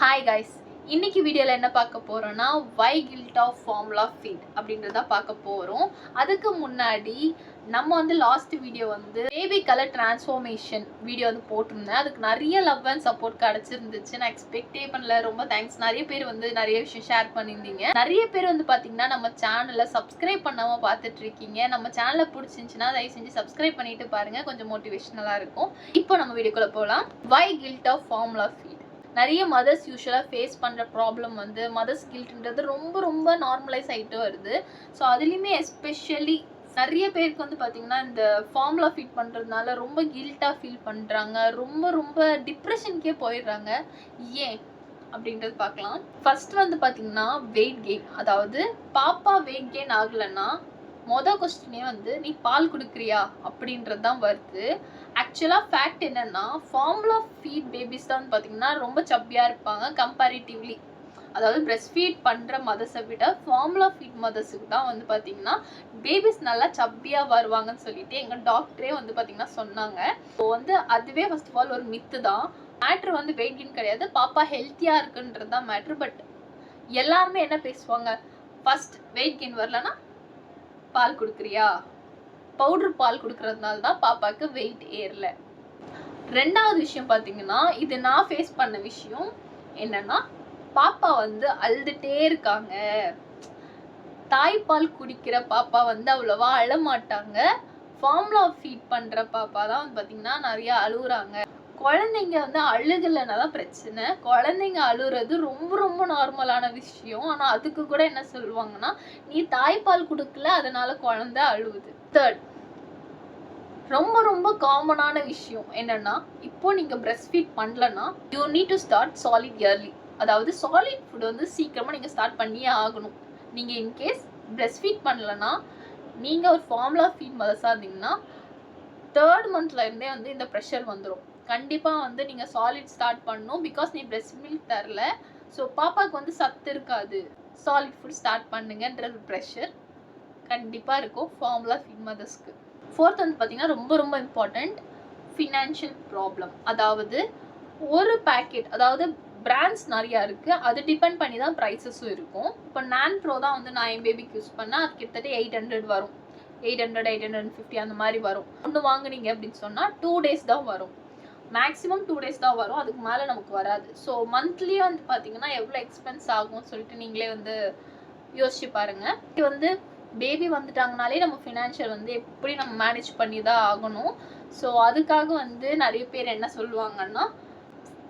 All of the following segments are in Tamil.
ஹாய் கைஸ், இன்னைக்கு வீடியோவில் என்ன பார்க்க போகிறோன்னா வை கில்ட் ஆஃப் ஃபார்முலா ஃபீட் அப்படின்றத பார்க்க போகிறோம். அதுக்கு முன்னாடி நம்ம last video baby colour transformation video போட்டிருந்தேன். அதுக்கு நிறைய லவ் அண்ட் சப்போர்ட் கிடச்சிருந்துச்சு. நான் எக்ஸ்பெக்டே பண்ணல. ரொம்ப தேங்க்ஸ். நிறைய பேர் நிறைய விஷயம் ஷேர் பண்ணியிருந்தீங்க. நிறைய பேர் பார்த்தீங்கன்னா நம்ம சேனலை சப்ஸ்கிரைப் பண்ணாமல் பார்த்துட்டு இருக்கீங்க. நம்ம சேனலை பிடிச்சிருந்துச்சுன்னா தயவு செஞ்சு சப்ஸ்கிரைப் பண்ணிட்டு பாருங்க, கொஞ்சம் மோட்டிவேஷனலாக இருக்கும். இப்போ நம்ம வீடியோக்குள்ளே போகலாம். வை கில்ட் ஆஃப் ஃபார்முலா ஃபீட். நிறைய மதர்ஸ் யூஸ்வலாக ஃபேஸ் பண்ணுற ப்ராப்ளம் மதர்ஸ் கில்ட்ன்றது ரொம்ப ரொம்ப நார்மலைஸ் ஆகிட்டு வருது. ஸோ அதுலேயுமே எஸ்பெஷலி நிறைய பேருக்கு பார்த்தீங்கன்னா இந்த ஃபார்முலா ஃபீட் பண்ணுறதுனால ரொம்ப கில்ட்டாக ஃபீல் பண்ணுறாங்க. ரொம்ப ரொம்ப டிப்ரெஷனுக்கே போயிடுறாங்க. ஏன் அப்படின்றது பார்க்கலாம். ஃபர்ஸ்ட் பார்த்தீங்கன்னா வெயிட் கெயின். அதாவது பாப்பா வெயிட் கெயின் ஆகலைன்னா கொஸ்டினே நீ பால் கொடுக்குறியா அப்படின்றது தான் வருது. ஆக்சுவலாக ஃபேக்ட் என்னன்னா ஃபார்முலா ஃபீட் பேபிஸ் தான் பார்த்தீங்கன்னா ரொம்ப சப்பியாக இருப்பாங்க கம்பேரிட்டிவ்லி. அதாவது பிரெஸ்ட் ஃபீட் பண்ணுற மதர்ஸை விட ஃபார்முலா ஃபீட் மதர்ஸுக்கு தான் பார்த்தீங்கன்னா பேபிஸ் நல்லா சப்பியாக வருவாங்கன்னு சொல்லிட்டு எங்கள் டாக்டரே பார்த்தீங்கன்னா சொன்னாங்க. ஸோ அதுவே ஃபர்ஸ்ட் ஆஃப் ஆல் ஒரு மித்து தான். மேட்ரு வெயிட் கெயின் கிடையாது, பாப்பா ஹெல்த்தியாக இருக்குன்றது தான் மேட்ரு. பட் எல்லாருமே என்ன பேசுவாங்க, ஃபர்ஸ்ட் வெயிட் கெயின் வரலன்னா பால் கொடுக்குறியா, பவுடர் பால் கொடுக்கறதுனால தான் பாப்பாவுக்கு வெயிட் ஏறல. ரெண்டாவது விஷயம் பார்த்தீங்கன்னா, இது நான் ஃபேஸ் பண்ண விஷயம் என்னன்னா, பாப்பா அழுதுட்டே இருக்காங்க. தாய்ப்பால் குடிக்கிற பாப்பா அவ்வளவா அழமாட்டாங்க. ஃபார்முலா ஃபீட் பண்ற பாப்பா தான் பார்த்தீங்கன்னா நிறைய அழுகுறாங்க. குழந்தைங்க அழுகலைன்னா தான் பிரச்சனை. குழந்தைங்க அழுகுறது ரொம்ப ரொம்ப நார்மலான விஷயம். ஆனால் அதுக்கு கூட என்ன சொல்லுவாங்கன்னா, நீ தாய்ப்பால் கொடுக்கல அதனால குழந்தை அழுகுது. தேர்ட், ரொம்ப ரொம்ப காமனான விஷயம் என்னன்னா, இப்போ நீங்க பிரெஸ்ட் ஃபீட் பண்ணலன்னா you need to start solid early. அதாவது சாலிட் ஃபுட் சீக்கிரமா நீங்க ஸ்டார்ட் பண்ணியே ஆகணும். நீங்க இன்கேஸ் பிரெஸ்ட் ஃபீட் பண்ணலன்னா, நீங்க ஒரு ஃபார்முலா ஃபீட் மதர்ஸா இருந்தீங்கன்னா 3rd மந்த்ல இருந்தே இந்த ப்ரெஷர் வந்துடும். கண்டிப்பாக நீங்கள் சாலிட் ஸ்டார்ட் பண்ணணும். பிகாஸ் நீ பிரெஸ்ட் மில்க் தரல, ஸோ பாப்பாவுக்கு சத்து இருக்காது. சாலிட் ஃபுட் ஸ்டார்ட் பண்ணுங்கன்ற ப்ரெஷர் கண்டிப்பாக இருக்கும் ஃபார்முலா ஃபீட் மதர்ஸ்க்கு. ஃபோர்த் பார்த்தீங்கன்னா ரொம்ப ரொம்ப இம்பார்ட்டண்ட், ஃபினான்ஷியல் ப்ராப்ளம். அதாவது ஒரு பேக்கெட், அதாவது பிராண்ட்ஸ் நிறையா இருக்குது, அது டிபெண்ட் பண்ணி தான் ப்ரைஸஸும் இருக்கும். இப்போ நான் ப்ரோ தான் நான் என் பேபிக்கு யூஸ் பண்ணால் அது கிட்டத்தட்ட 800 வரும். 800, 850 அந்த மாதிரி வரும். ஒன்று வாங்குனீங்க அப்படின்னு சொன்னால் 2 days தான் வரும். மேக்ஸிமம் 2 days தான் வரும். அதுக்கு மேலே நமக்கு வராது. ஸோ மந்த்லியே பார்த்தீங்கன்னா எவ்வளோ எக்ஸ்பென்ஸ் ஆகும்னு சொல்லிட்டு நீங்களே யோசிச்சு பாருங்க. இது பேபி வந்துட்டாங்கனாலே நம்ம ஃபினான்ஷியல் எப்படி நம்ம மேனேஜ் பண்ணி தான் ஆகணும். ஸோ அதுக்காக நிறைய பேர் என்ன சொல்லுவாங்கன்னா,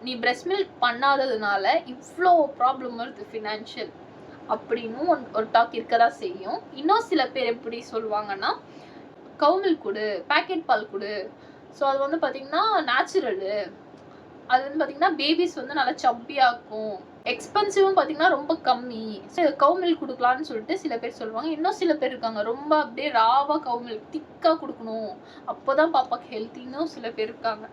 நீ பிரெஸ்ட் மில்க் பண்ணாததுனால இவ்வளோ ப்ராப்ளம் வருது ஃபினான்ஷியல் அப்படின்னு ஒரு டாக் இருக்க தான் செய்யும். இன்னும் சில பேர் எப்படி சொல்லுவாங்கன்னா, கவு மில்க் கொடு, பேக்கெட் பால் கொடு. ஸோ அது பார்த்தீங்கன்னா நேச்சுரலு, அது பார்த்தீங்கன்னா பேபிஸ் நல்லா சப்பியாகும், எக்ஸ்பென்சிவும் பார்த்தீங்கன்னா ரொம்ப கம்மி. ஸோ கவு மில்க் கொடுக்கலான்னு சொல்லிட்டு சில பேர் சொல்லுவாங்க. இன்னும் சில பேர் இருக்காங்க, ரொம்ப அப்படியே ராவாக கவு மில்க் திக்காக கொடுக்கணும், அப்போ தான் பாப்பாக்கு ஹெல்த்தின்னு சில பேர் இருக்காங்க.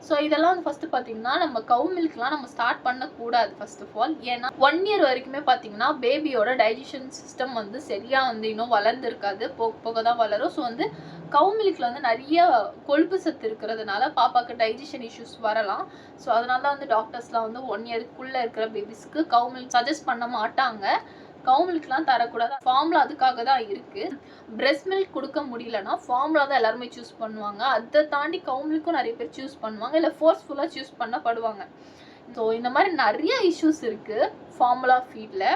ஸோ இதெல்லாம் ஃபஸ்ட்டு பார்த்தீங்கன்னா நம்ம கவு மில்க்லாம் நம்ம ஸ்டார்ட் பண்ணக்கூடாது ஃபர்ஸ்ட் ஆஃப் ஆல். ஏன்னா 1 year வரைக்குமே பார்த்தீங்கன்னா பேபியோட டைஜஷன் சிஸ்டம் சரியாக இன்னும் வளர்ந்துருக்காது, போக போக தான் வளரும். ஸோ கவு மில்க்ல நிறைய கொழுப்பு சத்து இருக்கிறதுனால பாப்பாக்கு டைஜஷன் இஷ்யூஸ் வரலாம். ஸோ அதனால தான் டாக்டர்ஸ்லாம் 1 yearக்குள்ளே இருக்கிற பேபிஸ்க்கு கவு மில்க் சஜஸ்ட் பண்ண மாட்டாங்க. கவு மில்க்லாம் தரக்கூடாது. ஃபார்முலா அதுக்காக தான் இருக்குது. பிரெஸ்ட் மில்க் கொடுக்க முடியலன்னா ஃபார்முலா தான் எல்லாருமே சூஸ் பண்ணுவாங்க. அதை தாண்டி கவு மில்க்கும் நிறைய பேர் சூஸ் பண்ணுவாங்க, இல்லை ஃபோர்ஸ்ஃபுல்லாக சூஸ் பண்ணப்படுவாங்க. ஸோ இந்த மாதிரி நிறைய இஷ்யூஸ் இருக்குது ஃபார்முலா ஃபீடில்.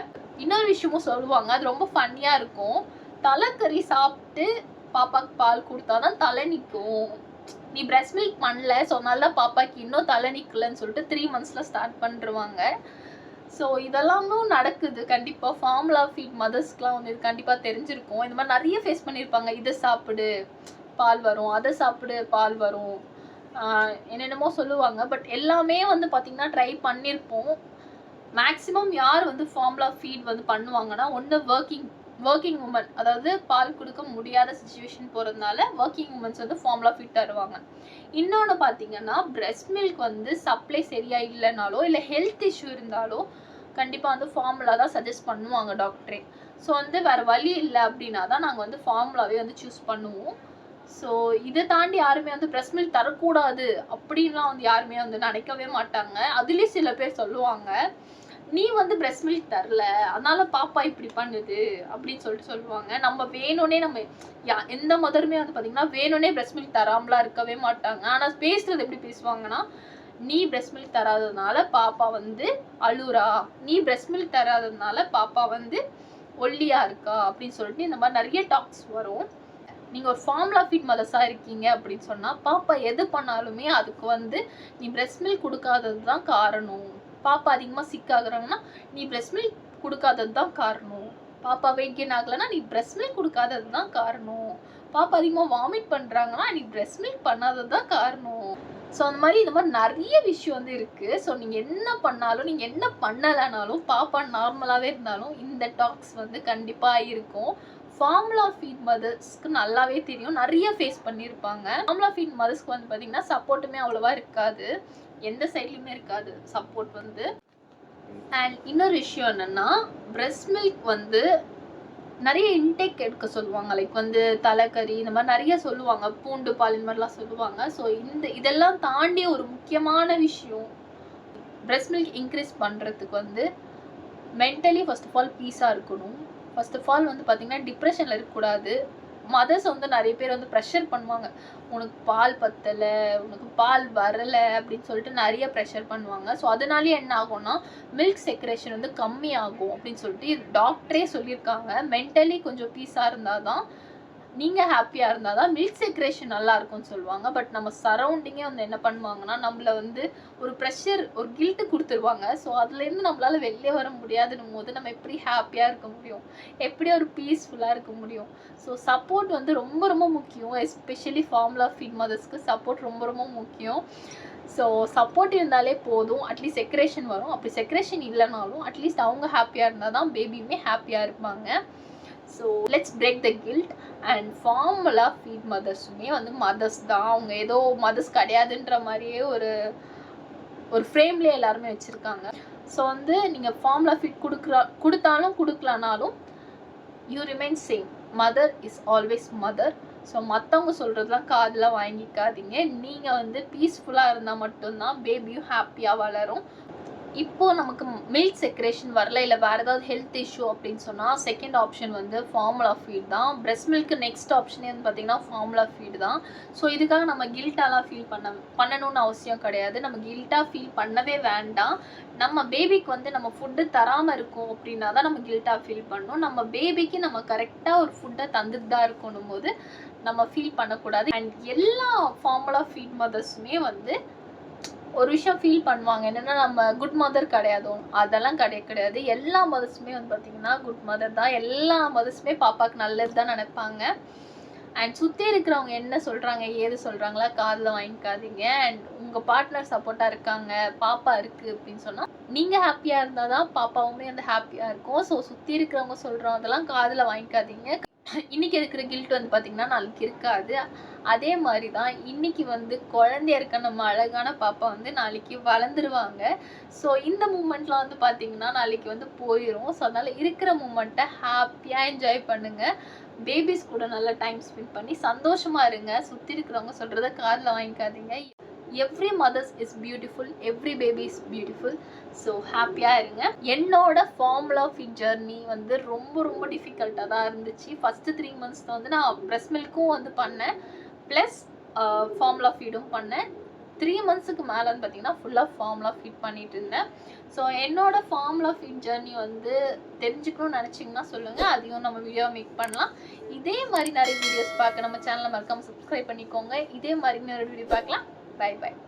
இன்னொரு விஷயமும் சொல்லுவாங்க, அது ரொம்ப ஃபன்னியாக இருக்கும். தலைக்கறி சாப்பிட்டு பாப்பாக்கு பால் கொடுத்தா தான் தலை நிற்கும். நீ பிரெஸ்ட் மில்க் பண்ணல, ஸோ நல்லா பாப்பாக்கு இன்னும் தலை நிற்கலன்னு சொல்லிட்டு 3 monthsல ஸ்டார்ட் பண்ணிருவாங்க. ஸோ இதெல்லாமும் நடக்குது கண்டிப்பாக. ஃபார்முலா ஃபீட் மதர்ஸ்க்குலாம் இது கண்டிப்பாக தெரிஞ்சிருக்கும். இந்த மாதிரி நிறைய ஃபேஸ் பண்ணியிருப்பாங்க. இதை சாப்பிடு பால் வரும், அதை சாப்பிடு பால் வரும், என்னென்னமோ சொல்லுவாங்க. பட் எல்லாமே பார்த்தீங்கன்னா ட்ரை பண்ணியிருப்போம். மேக்ஸிமம் யார் ஃபார்முலா ஃபீட் பண்ணுவாங்கன்னா, ஒன்று ஒர்க்கிங் உமன், அதாவது பால் கொடுக்க முடியாத சுச்சுவேஷன் போகிறதுனால ஒர்க்கிங் உமன்ஸ் ஃபார்முலா ஃபீட் தருவாங்க. இன்னொன்று பார்த்தீங்கன்னா பிரெஸ்ட் மில்க் சப்ளை சரியாக இல்லைனாலோ இல்லை ஹெல்த் இஷ்யூ இருந்தாலோ கண்டிப்பாக ஃபார்முலா தான் சஜஸ்ட் பண்ணுவாங்க டாக்டரே. ஸோ வேறு வழி இல்லை அப்படின்னா தான் நாங்கள் ஃபார்முலாவே சூஸ் பண்ணுவோம். ஸோ இதை தாண்டி யாருமே வந்து பிரஸ்ட் மில்க் தரக்கூடாது அப்படின்லாம் வந்து யாருமே வந்து நினைக்கவே மாட்டாங்க. அதுலேயும் சில பேர் சொல்லுவாங்க, நீ வந்து பிரஸ்ட் மில்க் தரல அதனால பாப்பா இப்படி பண்ணுது அப்படின்னு சொல்லுவாங்க. நம்ம வேணும்னே நம்ம எந்த மதருமே வந்து பார்த்தீங்கன்னா வேணும்னே பிரஸ்ட் மில்க் தராமலாம் இருக்கவே மாட்டாங்க. ஆனால் பேசுறது எப்படி பேசுவாங்கன்னா, நீ பிரஸ்ட் மில்க் தராததுனால பாப்பா வந்து அழுறா, நீ பிரஸ்ட் மில்க் தராததுனால பாப்பா வந்து ஒல்லியா இருக்கா அப்படின்னு சொல்லிட்டு இந்த மாதிரி நிறைய டாக்ஸ் வரும். நீங்கள் ஒரு ஃபார்முலா ஃபீட் மதர்ஸாக இருக்கீங்க அப்படின்னு சொன்னால் பாப்பா எது பண்ணாலுமே அதுக்கு வந்து நீ பிரஸ்ட் மில்க் கொடுக்காதது தான் காரணம். பாப்பா அதிகமாக சிக் ஆகுறாங்கன்னா நீ பிரஸ்ட் மில்க் கொடுக்காதது தான் காரணம். பாப்பா வெயிட் கெயின் ஆகலைன்னா நீ பிரஸ்ட் மில்க் கொடுக்காதது தான் காரணம். பாப்பா அதிகமாக வாமிட் பண்ணுறாங்கன்னா நீ பிரஸ்ட் மில்க் பண்ணாதது தான் காரணம். ஸோ அந்த மாதிரி இந்த மாதிரி நிறைய விஷயம் வந்து இருக்குது. ஸோ நீங்கள் என்ன பண்ணாலும் நீங்கள் என்ன பண்ணலைனாலும் பாப்பா நார்மலாகவே இருந்தாலும் இந்த டாக்ஸ் வந்து கண்டிப்பாக இருக்கும். ஃபார்முலா ஃபீட் மதர்ஸ்க்கு நல்லாவே தெரியும், நிறைய ஃபேஸ் பண்ணியிருப்பாங்க. ஃபார்முலா ஃபீட் மதர்ஸ்க்கு வந்து பார்த்தீங்கன்னா சப்போர்ட்டுமே அவ்வளோவா இருக்காது, எந்த சைட்லையுமே இருக்காது சப்போர்ட் வந்து. அண்ட் இன்னொரு விஷயம் என்னென்னா, பிரஸ்ட் மில்க் வந்து நிறைய இன்டேக் எடுக்க சொல்லுவாங்க. லைக் வந்து தலைக்கறி இந்த மாதிரி நிறைய சொல்லுவாங்க, பூண்டு பால் இந்த மாதிரிலாம் சொல்லுவாங்க. ஸோ இதெல்லாம் தாண்டி ஒரு முக்கியமான விஷயம் பிரஸ்ட் மில்க் இன்க்ரீஸ் பண்ணுறதுக்கு வந்து மென்டலி ஃபர்ஸ்ட் ஆஃப் ஆல் பீஸாக இருக்கணும். ஃபர்ஸ்ட் ஆஃப் ஆல் வந்து பார்த்தீங்கன்னா டிப்ரெஷனில் இருக்கக்கூடாது. மதர்ஸ் வந்து நிறைய பேர் வந்து ப்ரெஷர் பண்ணுவாங்க, உனக்கு பால் பத்தலை, உனக்கு பால் வரலை அப்படின்னு சொல்லிட்டு நிறைய ப்ரெஷர் பண்ணுவாங்க. ஸோ அதனாலேயே என்ன ஆகும்னா மில்க் செக்ரேஷன் வந்து கம்மியாகும் அப்படின்னு சொல்லிட்டு டாக்டரே சொல்லியிருக்காங்க. மென்டலி கொஞ்சம் பீஸாக இருந்தால் தான், நீங்கள் ஹாப்பியாக இருந்தால் தான் மில்க் செக்ரேஷன் நல்லா இருக்கும்னு சொல்லுவாங்க. பட் நம்ம சரௌண்டிங்கே வந்து என்ன பண்ணுவாங்கன்னா நம்மளை வந்து ஒரு ப்ரெஷர் ஒரு கில்ட்டு கொடுத்துருவாங்க. ஸோ அதுலேருந்து நம்மளால் வெளியே வர முடியாதுன்னும் போது நம்ம எப்படி ஹாப்பியாக இருக்க முடியும், எப்படி ஒரு பீஸ்ஃபுல்லாக இருக்க முடியும்? ஸோ சப்போர்ட் வந்து ரொம்ப ரொம்ப முக்கியம். எஸ்பெஷலி ஃபார்முலா ஃபீட் மதர்ஸ்க்கு சப்போர்ட் ரொம்ப ரொம்ப முக்கியம். ஸோ சப்போர்ட் இருந்தாலே போதும், அட்லீஸ்ட் செக்ரேஷன் வரும். அப்படி செக்ரேஷன் இல்லைனாலும் அட்லீஸ்ட் அவங்க ஹாப்பியாக இருந்தால் தான் பேபியுமே ஹாப்பியாக இருப்பாங்க. So let's break the guilt. And formula feed மதர்ஸுமே வந்து மதர்ஸ் தான், அவங்க ஏதோ மதர்ஸ் கிடையாதுன்ற மாதிரியே ஒரு ஃப்ரேம்லேயே எல்லாருமே வச்சுருக்காங்க. ஸோ வந்து நீங்கள் ஃபார்முலா ஃபீட் கொடுத்தாலும் கொடுக்கலனாலும் you remain same. Mother is always mother. So மற்றவங்க சொல்கிறதுலாம் காதில் வாங்கிக்காதீங்க. நீங்கள் வந்து பீஸ்ஃபுல்லாக இருந்தால் மட்டும்தான் பேபியும் ஹாப்பியாக வளரும். இப்போது நமக்கு மில்க் செக்ரேஷன் வரல, இல்லை வேறு ஏதாவது ஹெல்த் இஷ்யூ அப்படின்னு சொன்னால் செகண்ட் ஆப்ஷன் வந்து ஃபார்முலா ஃபீட் தான். பிரஸ்ட் மில்க்கு நெக்ஸ்ட் ஆப்ஷனே வந்து பார்த்திங்கன்னா ஃபார்முலா ஃபீட் தான். ஸோ இதுக்காக நம்ம கில்ட்டாலாம் ஃபீல் பண்ணணும்னு அவசியம் கிடையாது. நம்ம கில்ட்டாக ஃபீல் பண்ணவே வேண்டாம். நம்ம பேபிக்கு வந்து நம்ம ஃபுட்டு தராமல் இருக்கோம் அப்படின்னா தான் நம்ம கில்ட்டாக ஃபீல் பண்ணணும். நம்ம பேபிக்கு நம்ம கரெக்டாக ஒரு ஃபுட்டை தந்துட்டு தான் இருக்கணும் போது நம்ம ஃபீல் பண்ணக்கூடாது. அண்ட் எல்லா ஃபார்முலா ஃபீட் மதர்ஸுமே வந்து ஒரு விஷயம் ஃபீல் பண்ணுவாங்க, என்னென்னா நம்ம குட் மதர் கிடையாதோ, அதெல்லாம் கிடையாது. எல்லா மதர்ஸுமே வந்து பார்த்திங்கன்னா குட் மதர் தான். எல்லா மதர்ஸுமே பாப்பாவுக்கு நல்லது தான் நினைப்பாங்க. அண்ட் சுற்றி இருக்கிறவங்க என்ன சொல்கிறாங்க ஏது சொல்கிறாங்களா காதில் வாங்கிக்காதீங்க. அண்ட் உங்கள் பார்ட்னர் சப்போர்ட்டாக இருக்காங்க, பாப்பா இருக்குது அப்படின்னு சொன்னால் நீங்கள் ஹாப்பியாக இருந்தால் தான் பாப்பாவுமே வந்து ஹாப்பியாக இருக்கும். ஸோ சுற்றி இருக்கிறவங்க சொல்கிறதெல்லாம் காதில் வாங்கிக்காதீங்க. இன்றைக்கி இருக்கிற கில்ட் வந்து பார்த்திங்கன்னா நாளைக்கு இருக்காது. அதே மாதிரி தான் இன்றைக்கி வந்து குழந்தையா இருக்க நம்ம அழகான பாப்பா வந்து நாளைக்கு வளர்ந்துருவாங்க. ஸோ இந்த மூமெண்ட்லாம் வந்து பார்த்திங்கன்னா நாளைக்கு வந்து போயிடும். ஸோ அதனால் இருக்கிற மூமெண்ட்டை ஹாப்பியாக என்ஜாய் பண்ணுங்கள். பேபிஸ் கூட நல்லா டைம் ஸ்பெண்ட் பண்ணி சந்தோஷமாக இருங்க. சுற்றி இருக்கிறவங்க சொல்கிறத காதில் வாங்கிக்காதீங்க. Every mothers is beautiful, every baby is beautiful. So ஹாப்பியாக இருங்க. என்னோட ஃபார்முலா ஃபீட் ஜர்னி வந்து ரொம்ப ரொம்ப டிஃபிகல்ட்டாக தான் இருந்துச்சு. ஃபஸ்ட்டு 3 months வந்து நான் பிரஸ்ட் மில்க்கும் வந்து பண்ணேன், ப்ளஸ் ஃபார்முலா ஃபீடும் பண்ணேன். 3 monthsக்கு மேலே வந்து பார்த்திங்கன்னா ஃபுல்லாக ஃபார்முலா ஃபீட் பண்ணிட்டு இருந்தேன். ஸோ என்னோடய ஃபார்முலா ஃபீட் ஜர்னி வந்து தெரிஞ்சுக்கணும்னு நினச்சிங்கன்னா சொல்லுங்கள், அதையும் நம்ம வீடியோ மேக் பண்ணலாம். இதே மாதிரி நிறைய வீடியோஸ் பார்க்க நம்ம சேனலை மறக்காமல் சப்ஸ்கிரைப் பண்ணிக்கோங்க. இதே மாதிரி இன்னொரு வீடியோ பார்க்கலாம். Bye bye.